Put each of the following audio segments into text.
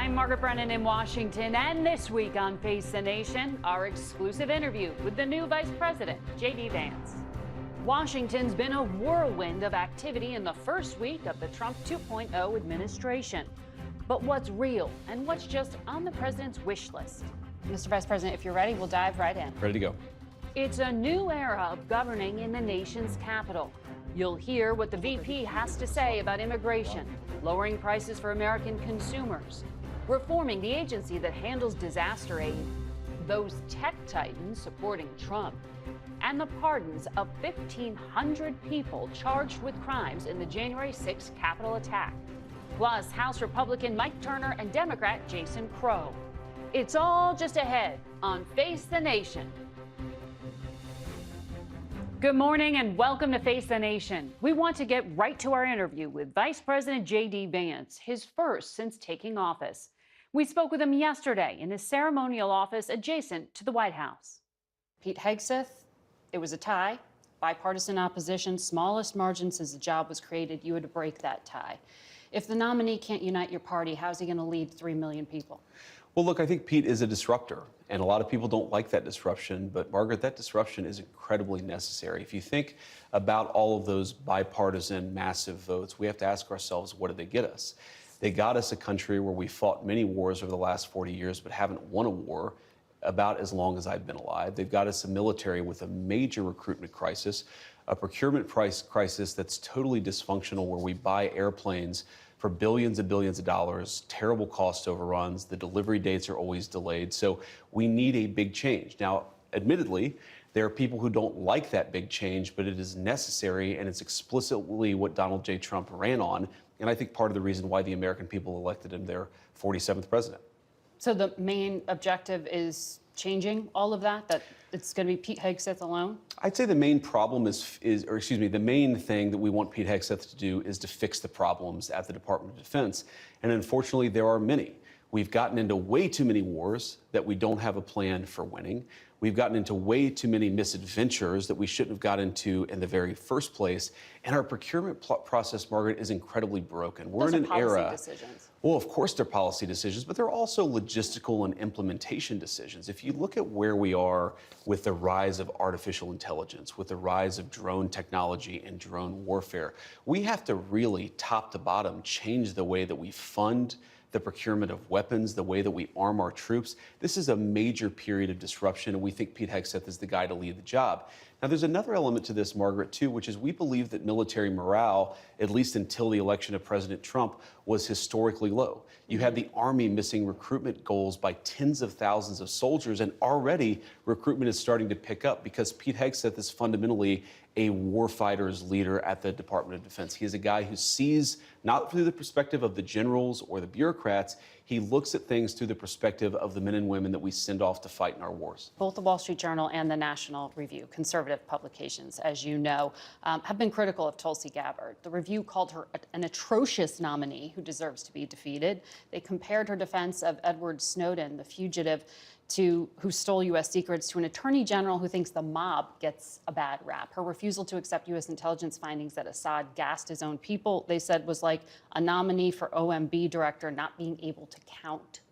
I'm Margaret Brennan in Washington, and this week on Face the Nation, our exclusive interview with the new Vice President, J.D. Vance. Washington's been a whirlwind of activity in the first week of the Trump 2.0 administration. But what's real and what's just on the president's wish list? Mr. Vice President, if you're ready, we'll dive right in. Ready to go. It's a new era of governing in the nation's capital. You'll hear what the VP has to say about immigration, lowering prices for American consumers, reforming the agency that handles disaster aid, those tech titans supporting Trump, and the pardons of 1,500 people charged with crimes in the January 6th Capitol attack, plus House Republican Mike Turner and Democrat Jason Crow. It's all just ahead on Face the Nation. Good morning and welcome to Face the Nation. We want to get right to our interview with Vice President J.D. Vance, his first since taking office. We spoke with him yesterday in his ceremonial office adjacent to the White House. Pete Hegseth, it was a tie, bipartisan opposition, smallest margin since the job was created. You had to break that tie. If the nominee can't unite your party, how's he going to lead 3 million people? Well, look, I think Pete is a disruptor, and a lot of people don't like that disruption. But, Margaret, that disruption is incredibly necessary. If you think about all of those bipartisan massive votes, we have to ask ourselves, what did they get us? They got us a country where we fought many wars over the last 40 years, but haven't won a war about as long as I've been alive. They've got us a military with a major recruitment crisis, a procurement price crisis that's totally dysfunctional, where we buy airplanes for billions and billions of dollars, terrible cost overruns, the delivery dates are always delayed. So we need a big change. Now, admittedly, there are people who don't like that big change, but it is necessary, and it's explicitly what Donald J. Trump ran on, and I think part of the reason why the American people elected him their 47th president. So the main objective is changing all of that, that it's going to be Pete Hegseth alone? I'd say the main problem the main thing that we want Pete Hegseth to do is to fix the problems at the Department of Defense. And unfortunately, there are many. We've gotten into way too many wars that we don't have a plan for winning. We've gotten into way too many misadventures that we shouldn't have got into in the very first place. And our procurement process, Margaret, is incredibly broken. We're in an era. Decisions. Well, of course, they're policy decisions, but they're also logistical and implementation decisions. If you look at where we are with the rise of artificial intelligence, with the rise of drone technology and drone warfare, we have to really, top to bottom, change the way that we fund the procurement of weapons, the way that we arm our troops. This is a major period of disruption, and we think Pete Hegseth is the guy to lead the job. Now, there's another element to this, Margaret, too, which is we believe that military morale, at least until the election of President Trump, was historically low. You had the Army missing recruitment goals by tens of thousands of soldiers, and already recruitment is starting to pick up because Pete Hegseth is fundamentally a warfighter's leader at the Department of Defense. He is a guy who sees not through the perspective of the generals or the bureaucrats. He looks at things through the perspective of the men and women that we send off to fight in our wars. Both the Wall Street Journal and the National Review, conservative publications, as you know, have been critical of Tulsi Gabbard. The Review called her an atrocious nominee who deserves to be defeated. They compared her defense of Edward Snowden, the fugitive who stole U.S. secrets, to an attorney general who thinks the mob gets a bad rap. Her refusal to accept U.S. intelligence findings that Assad gassed his own people, they said, was like a nominee for OMB director not being able to count.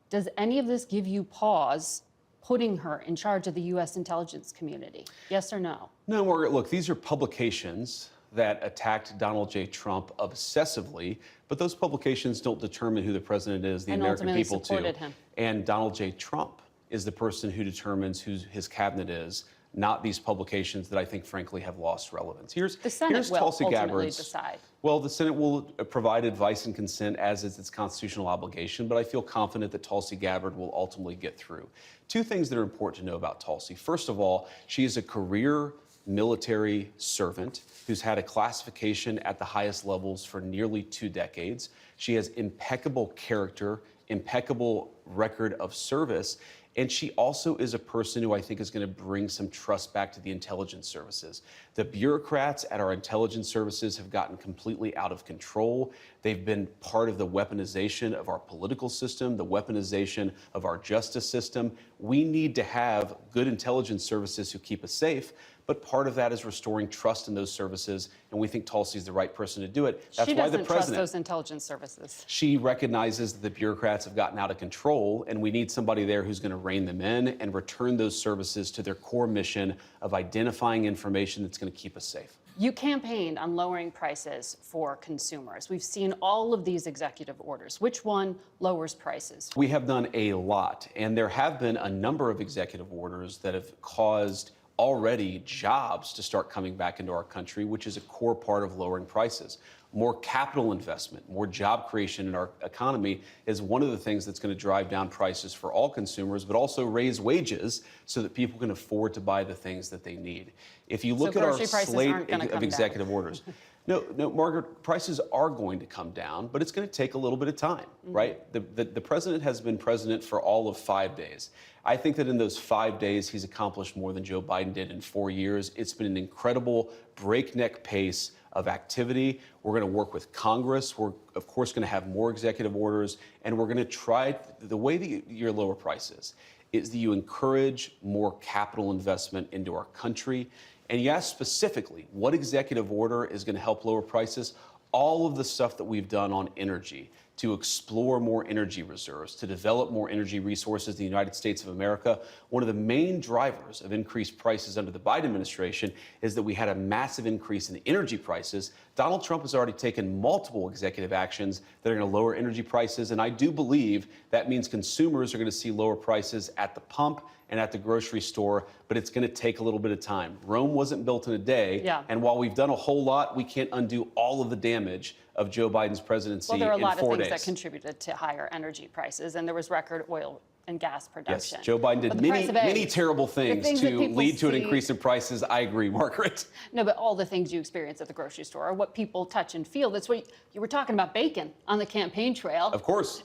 Does any of this give you pause putting her in charge of the U.S. intelligence community? Yes or no? No, Margaret, look, these are publications that attacked Donald J. Trump obsessively, but those publications don't determine who the president is, the American people do. And Donald J. Trump is the person who determines who his cabinet is, not these publications that I think, frankly, have lost relevance. The Senate will ultimately decide. Well, the Senate will provide advice and consent, as is its constitutional obligation, but I feel confident that Tulsi Gabbard will ultimately get through. Two things that are important to know about Tulsi. First of all, she is a career military servant who's had a classification at the highest levels for nearly 2 decades. She has impeccable character, impeccable record of service, and she also is a person who I think is going to bring some trust back to the intelligence services. The bureaucrats at our intelligence services have gotten completely out of control. They've been part of the weaponization of our political system, the weaponization of our justice system. We need to have good intelligence services who keep us safe, but part of that is restoring trust in those services, and we think Tulsi is the right person to do it. That's she why doesn't the trust president, those intelligence services. she recognizes that the bureaucrats have gotten out of control, and we need somebody there who's going to rein them in and return those services to their core mission of identifying information that's going to keep us safe. You campaigned on lowering prices for consumers. We've seen all of these executive orders. Which one lowers prices? We have done a lot, and there have been a number of executive orders that have caused already jobs to start coming back into our country, which is a core part of lowering prices. More capital investment, more job creation in our economy is one of the things that's going to drive down prices for all consumers, but also raise wages so that people can afford to buy the things that they need. If you look at our slate of executive orders, no, Margaret, prices are going to come down, but it's going to take a little bit of time, right? The president has been president for all of 5 days. I think that in those 5 days, he's accomplished more than Joe Biden did in 4 years. It's been an incredible breakneck pace of activity. We're going to work with Congress. We're, of course, going to have more executive orders, and we're going to try, the way that you lower prices is that you encourage more capital investment into our country. And you ask specifically, what executive order is going to help lower prices? All of the stuff that we've done on energy, to explore more energy reserves, to develop more energy resources in the United States of America. One of the main drivers of increased prices under the Biden administration is that we had a massive increase in energy prices. Donald Trump has already taken multiple executive actions that are going to lower energy prices, and I do believe that means consumers are going to see lower prices at the pump and at the grocery store, but it's going to take a little bit of time. Rome wasn't built in a day, and while we've done a whole lot, we can't undo all of the damage of Joe Biden's presidency in 4 days. Well, there are a lot of things that contributed to higher energy prices, and there was record oil and gas production. Yes, Joe Biden did many terrible things to lead to an increase in prices. I agree, Margaret. No, but all the things you experience at the grocery store are what people touch and feel. That's what you were talking about, bacon on the campaign trail. Of course,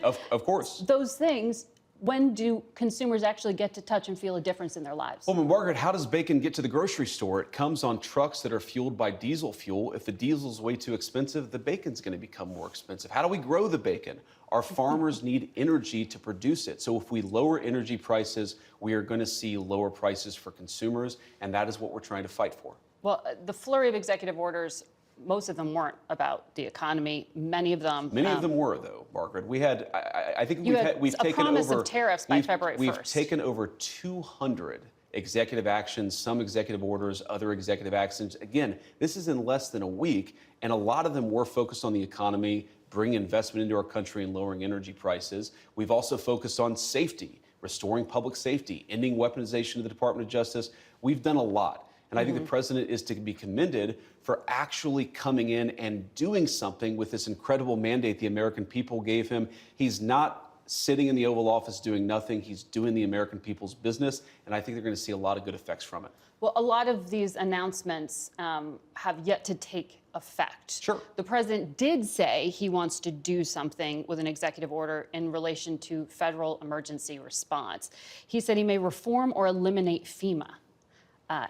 of course. Those things, when do consumers actually get to touch and feel a difference in their lives? Well, Margaret, how does bacon get to the grocery store? It comes on trucks that are fueled by diesel fuel. If the diesel's way too expensive, the bacon's going to become more expensive. How do we grow the bacon? Our farmers need energy to produce it. So if we lower energy prices, we are going to see lower prices for consumers, and that is what we're trying to fight for. Well, the flurry of executive orders, most of them weren't about the economy. Many of them were, though, Margaret. We had, I think we've taken promise over of tariffs by February 1st. We've taken over 200 executive actions, some executive orders, other executive actions. Again, this is in less than a week, and a lot of them were focused on the economy, bringing investment into our country and lowering energy prices. We've also focused on safety, restoring public safety, ending weaponization of the Department of Justice. We've done a lot. And I think the president is to be commended for actually coming in and doing something with this incredible mandate the American people gave him. He's not sitting in the Oval Office doing nothing. He's doing the American people's business. And I think they're going to see a lot of good effects from it. Well, a lot of these announcements have yet to take effect. Sure. The president did say he wants to do something with an executive order in relation to federal emergency response. He said he may reform or eliminate FEMA.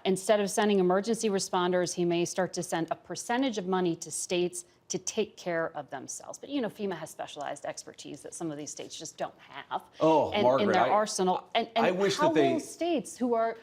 Instead of sending emergency responders, he may start to send a percentage of money to states to take care of themselves. But, you know, FEMA has specialized expertise that some of these states just don't have Margaret, in their arsenal. And I wish how that they... will states who are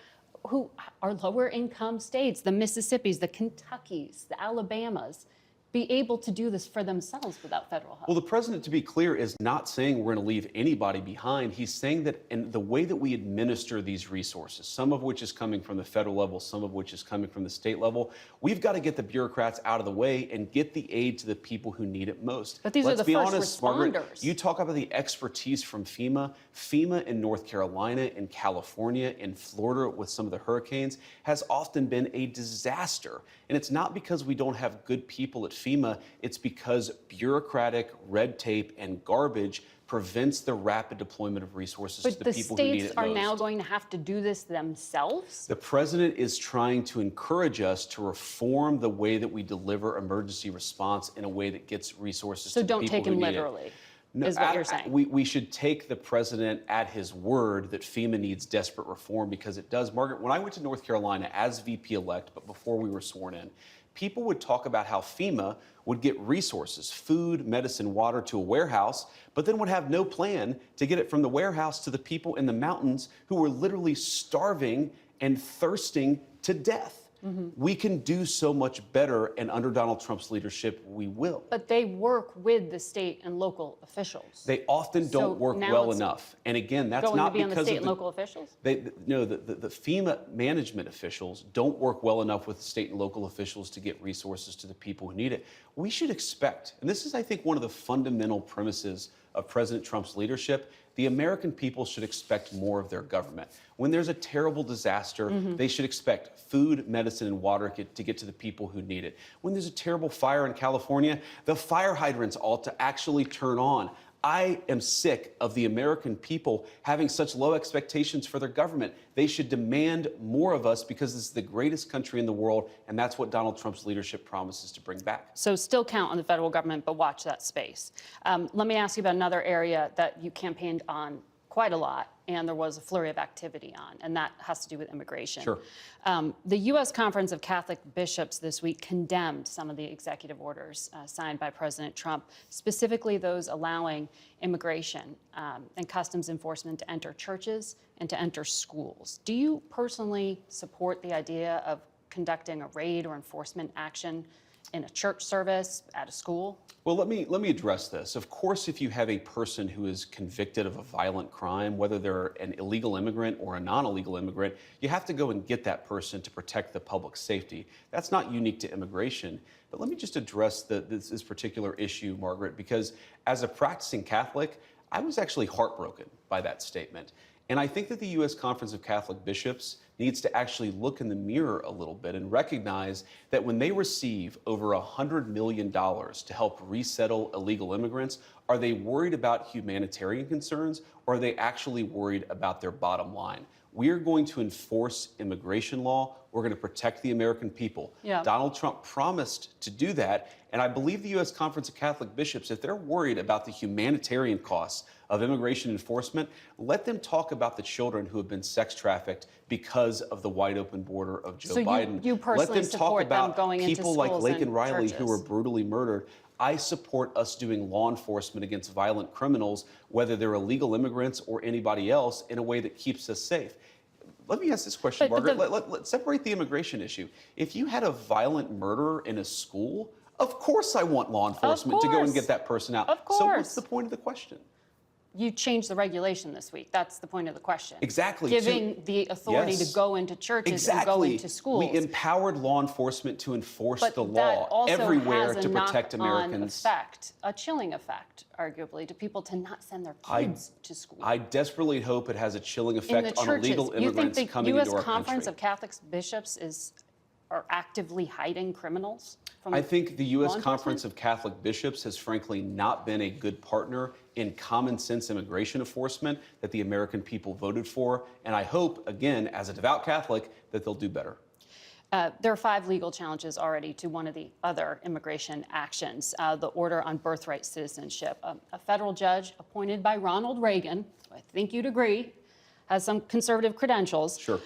lower income states, the Mississippis, the Kentuckys, the Alabamas, be able to do this for themselves without federal help? Well, the president, to be clear, is not saying we're going to leave anybody behind. He's saying that in the way that we administer these resources, some of which is coming from the federal level, some of which is coming from the state level, we've got to get the bureaucrats out of the way and get the aid to the people who need it most. But these are the first responders. Margaret, you talk about the expertise from FEMA. FEMA in North Carolina, in California, in Florida with some of the hurricanes has often been a disaster. And it's not because we don't have good people at FEMA, it's because bureaucratic red tape and garbage prevents the rapid deployment of resources to the people who need it most. But the states are now going to have to do this themselves? The president is trying to encourage us to reform the way that we deliver emergency response in a way that gets resources to the people who need it. So don't take him literally. No, is what you're saying. We should take the president at his word that FEMA needs desperate reform, because it does. Margaret, when I went to North Carolina as VP-elect, but before we were sworn in, people would talk about how FEMA would get resources, food, medicine, water to a warehouse, but then would have no plan to get it from the warehouse to the people in the mountains who were literally starving and thirsting to death. We can do so much better, and under Donald Trump's leadership, we will. But they work with the state and local officials. They often So don't work now well it's enough. And again, that's going not to be on because the state of and local officials? No, the FEMA management officials don't work well enough with the state and local officials to get resources to the people who need it. We should expect, and this is, I think, one of the fundamental premises of President Trump's leadership, the American people should expect more of their government. When there's a terrible disaster, they should expect food, medicine, and water to get to the people who need it. When there's a terrible fire in California, the fire hydrants ought to actually turn on. I am sick of the American people having such low expectations for their government. They should demand more of us because this is the greatest country in the world, and that's what Donald Trump's leadership promises to bring back. So still count on the federal government, but watch that space. Let me ask you about another area that you campaigned on quite a lot, and there was a flurry of activity on, and that has to do with immigration. Sure. The U.S. Conference of Catholic Bishops this week condemned some of the executive orders signed by President Trump, specifically those allowing immigration and customs enforcement to enter churches and to enter schools. Do you personally support the idea of conducting a raid or enforcement action in a church service, at a school? Well, let me address this. Of course, if you have a person who is convicted of a violent crime, whether they're an illegal immigrant or a non-illegal immigrant, you have to go and get that person to protect the public safety. That's not unique to immigration. But let me just address this particular issue, Margaret, because as a practicing Catholic, I was actually heartbroken by that statement. And I think that the U.S. Conference of Catholic Bishops needs to actually look in the mirror a little bit and recognize that when they receive over $100 million to help resettle illegal immigrants, are they worried about humanitarian concerns, or are they actually worried about their bottom line? We are going to enforce immigration law. We're going to protect the American people. Yeah. Donald Trump promised to do that. And I believe the U.S. Conference of Catholic Bishops, if they're worried about the humanitarian costs of immigration enforcement, let them talk about the children who have been sex trafficked because of the wide open border of Joe Biden. You personally let them talk support them about going into people like schools Laken and Riley churches. who were brutally murdered. I support us doing law enforcement against violent criminals, whether they're illegal immigrants or anybody else, in a way that keeps us safe. Let me ask this question, Margaret. Let's separate the immigration issue. If you had a violent murderer in a school, of course I want law enforcement to go and get that person out. Of course. So what's the point of the question? You changed the regulation this week. That's the point of the question. Exactly. Giving the authority to go into churches and go into schools. We empowered law enforcement to enforce But the that law also everywhere has to a protect knock-on Americans. effect, a chilling effect, arguably, to people to not send their kids to school. I desperately hope it has a chilling In effect the on churches, illegal immigrants you think coming the into U.S. our Conference country. of Catholic Bishops are actively hiding criminals from I think the U.S. law enforcement? Conference of Catholic Bishops has frankly not been a good partner in common sense immigration enforcement that the American people voted for. And I hope, again, as a devout Catholic, that they'll do better. There are 5 legal challenges already to one of the other immigration actions, the order on birthright citizenship. A federal judge appointed by Ronald Reagan, I think you'd agree, has some conservative credentials, Sure.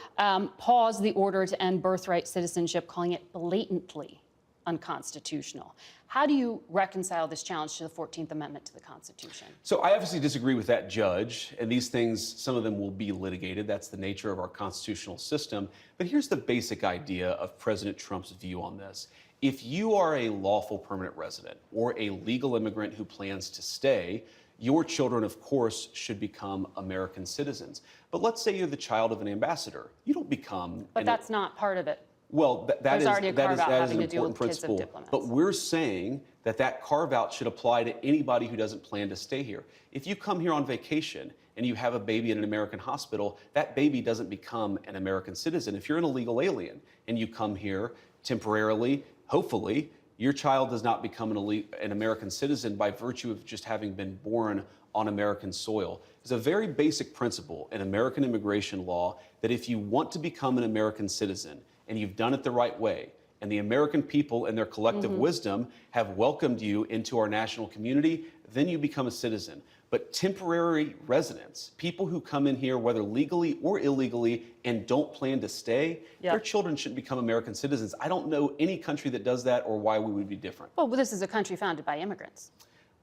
paused the order to end birthright citizenship, calling it blatantly unconstitutional. How do you reconcile this challenge to the 14th Amendment to the Constitution? So I obviously disagree with that judge, and these things, some of them will be litigated. That's the nature of our constitutional system. But here's the basic idea of President Trump's view on this. If you are a lawful permanent resident or a legal immigrant who plans to stay, your children, of course, should become American citizens. But let's say you're the child of an ambassador. You don't become... But that's not part of it. Well, that is already a carve-out an having to deal important with kids of principle. diplomats. But we're saying that carve-out should apply to anybody who doesn't plan to stay here. If you come here on vacation and you have a baby in an American hospital, that baby doesn't become an American citizen. If you're an illegal alien and you come here temporarily, hopefully, your child does not become an American citizen by virtue of just having been born on American soil. It's a very basic principle in American immigration law that if you want to become an American citizen and you've done it the right way, and the American people in their collective wisdom have welcomed you into our national community, then you become a citizen. But temporary residents, people who come in here, whether legally or illegally, and don't plan to stay, their children shouldn't become American citizens. I don't know any country that does that or why we would be different. Well, this is a country founded by immigrants.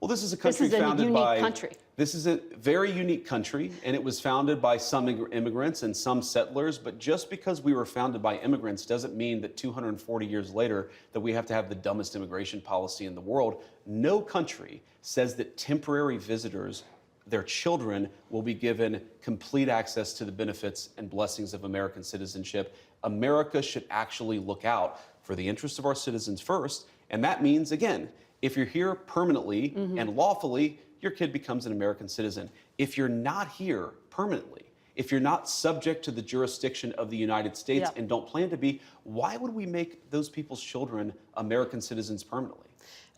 Well, this is a country founded by... This is a very unique country, and it was founded by some immigrants and some settlers, but just because we were founded by immigrants doesn't mean that 240 years later that we have to have the dumbest immigration policy in the world. No country says that temporary visitors, their children, will be given complete access to the benefits and blessings of American citizenship. America should actually look out for the interests of our citizens first, and that means, again, if you're here permanently and lawfully, your kid becomes an American citizen. If you're not here permanently, if you're not subject to the jurisdiction of the United States and don't plan to be, why would we make those people's children American citizens permanently?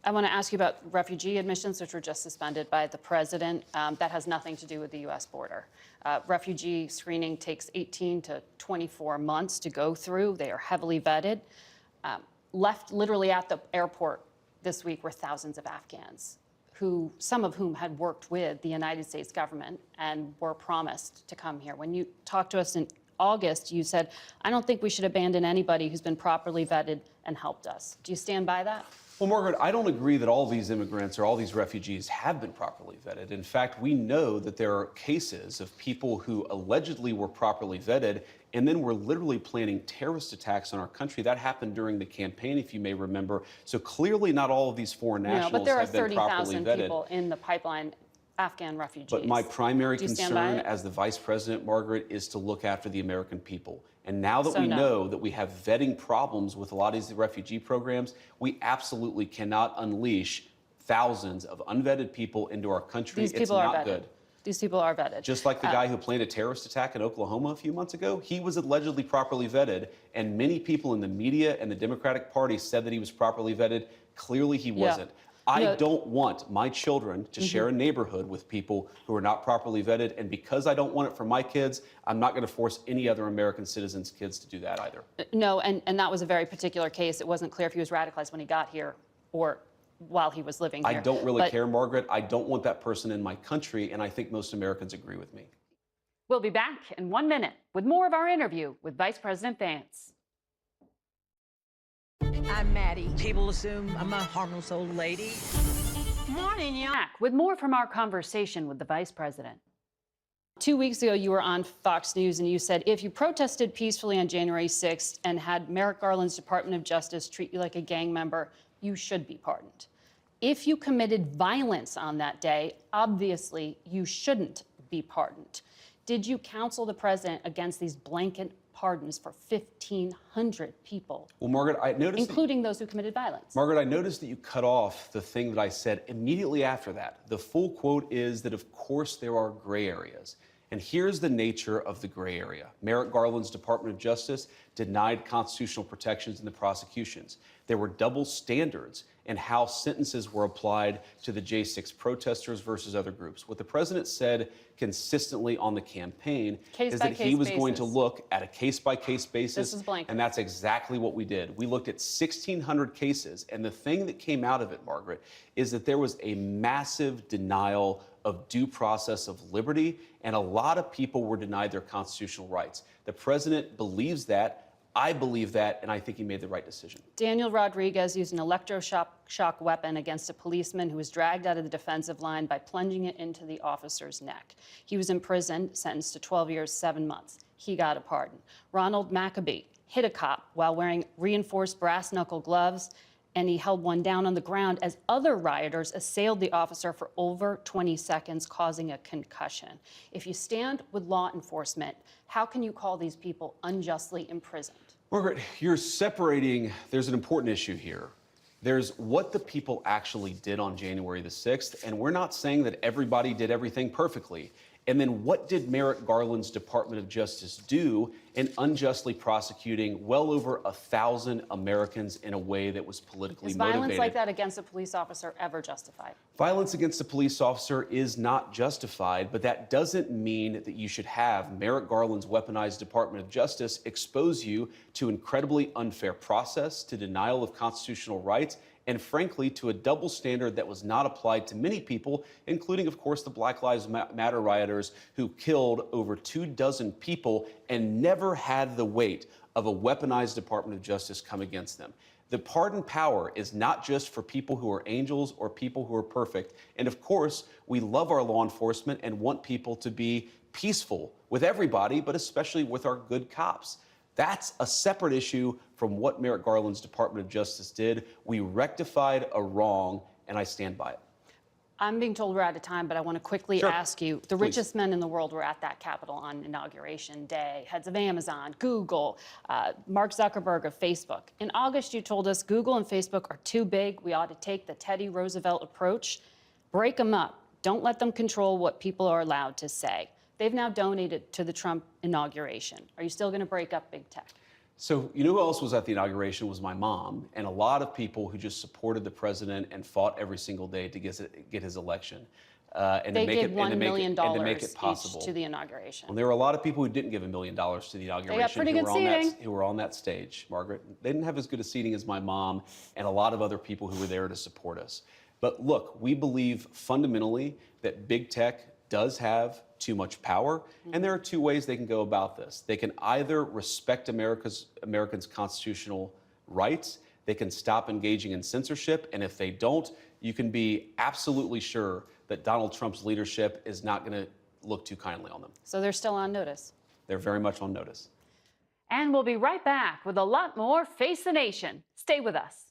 I want to ask you about refugee admissions, which were just suspended by the president. That has nothing to do with the U.S. border. Refugee screening takes 18 to 24 months to go through. They are heavily vetted. Left literally at the airport this week were thousands of Afghans, some of whom had worked with the United States government and were promised to come here. When you talked to us in August, you said, I don't think we should abandon anybody who's been properly vetted and helped us. Do you stand by that? Well, Margaret, I don't agree that all these immigrants or all these refugees have been properly vetted. In fact, we know that there are cases of people who allegedly were properly vetted and then were literally planning terrorist attacks on our country. That happened during the campaign, if you may remember. So clearly not all of these foreign nationals have been properly vetted. But there are 30,000 people in the pipeline, Afghan refugees. But my primary concern as the vice president, Margaret, is to look after the American people. And now that we know that we have vetting problems with a lot of these refugee programs, we absolutely cannot unleash thousands of unvetted people into our country. It's not good. These people are vetted. Just like the guy who planned a terrorist attack in Oklahoma a few months ago, he was allegedly properly vetted, and many people in the media and the Democratic Party said that he was properly vetted. Clearly he wasn't. I don't want my children to share a neighborhood with people who are not properly vetted, and because I don't want it for my kids, I'm not going to force any other American citizens' kids to do that either. No, and that was a very particular case. It wasn't clear if he was radicalized when he got here or while he was living here. I don't really care, Margaret. I don't want that person in my country, and I think most Americans agree with me. We'll be back in 1 minute with more of our interview with Vice President Vance. I'm Maddie. People assume I'm a harmless old lady. Morning, y'all. Back with more from our conversation with the Vice President. 2 weeks ago, you were on Fox News and you said if you protested peacefully on January 6th and had Merrick Garland's Department of Justice treat you like a gang member, you should be pardoned. If you committed violence on that day, obviously you shouldn't be pardoned. Did you counsel the president against these blanket pardons for 1,500 people? Well, Margaret, I noticed including those who committed violence. Margaret, I noticed that you cut off the thing that I said immediately after that. The full quote is that, of course, there are gray areas. And here's the nature of the gray area. Merrick Garland's Department of Justice denied constitutional protections in the prosecutions. There were double standards in how sentences were applied to the J6 protesters versus other groups. What the president said consistently on the campaign is that he was going to look at a case-by-case basis, and that's exactly what we did. We looked at 1,600 cases, and the thing that came out of it, Margaret, is that there was a massive denial of due process of liberty, and a lot of people were denied their constitutional rights. The president believes that. I believe that, and I think he made the right decision. Daniel Rodriguez used an electroshock weapon against a policeman who was dragged out of the defensive line by plunging it into the officer's neck. He was imprisoned, sentenced to 12 years, 7 months. He got a pardon. Ronald Maccabee hit a cop while wearing reinforced brass knuckle gloves, and he held one down on the ground as other rioters assailed the officer for over 20 seconds, causing a concussion. If you stand with law enforcement, how can you call these people unjustly imprisoned? Margaret, you're separating, there's an important issue here. There's what the people actually did on January the 6th, and we're not saying that everybody did everything perfectly. And then what did Merrick Garland's Department of Justice do in unjustly prosecuting well over 1,000 Americans in a way that was politically motivated? Is violence like that against a police officer ever justified? Violence against a police officer is not justified, but that doesn't mean that you should have Merrick Garland's weaponized Department of Justice expose you to incredibly unfair process, to denial of constitutional rights, and frankly, to a double standard that was not applied to many people, including, of course, the Black Lives Matter rioters who killed over 24 people and never had the weight of a weaponized Department of Justice come against them. The pardon power is not just for people who are angels or people who are perfect. And of course, we love our law enforcement and want people to be peaceful with everybody, but especially with our good cops. That's a separate issue from what Merrick Garland's Department of Justice did. We rectified a wrong, and I stand by it. I'm being told we're out of time, but I want to quickly Sure. ask you, the Please. richest men in the world were at that Capitol on Inauguration Day, heads of Amazon, Google, Mark Zuckerberg of Facebook. In August, you told us Google and Facebook are too big. We ought to take the Teddy Roosevelt approach, break them up. Don't let them control what people are allowed to say. They've now donated to the Trump inauguration. Are you still going to break up big tech? So, you know who else was at the inauguration was my mom, and a lot of people who just supported the president and fought every single day to get his election. And They to make gave it, $1 and million to make it possible. each to the inauguration. Well, there were a lot of people who didn't give $1 million to the inauguration pretty good seating. who were on that stage, Margaret. They didn't have as good a seating as my mom and a lot of other people who were there to support us. But look, we believe fundamentally that big tech does have too much power, and there are two ways they can go about this. They can either respect Americans' constitutional rights, they can stop engaging in censorship, and if they don't, you can be absolutely sure that Donald Trump's leadership is not going to look too kindly on them. So they're still on notice. They're very much on notice. And we'll be right back with a lot more Face the Nation. Stay with us.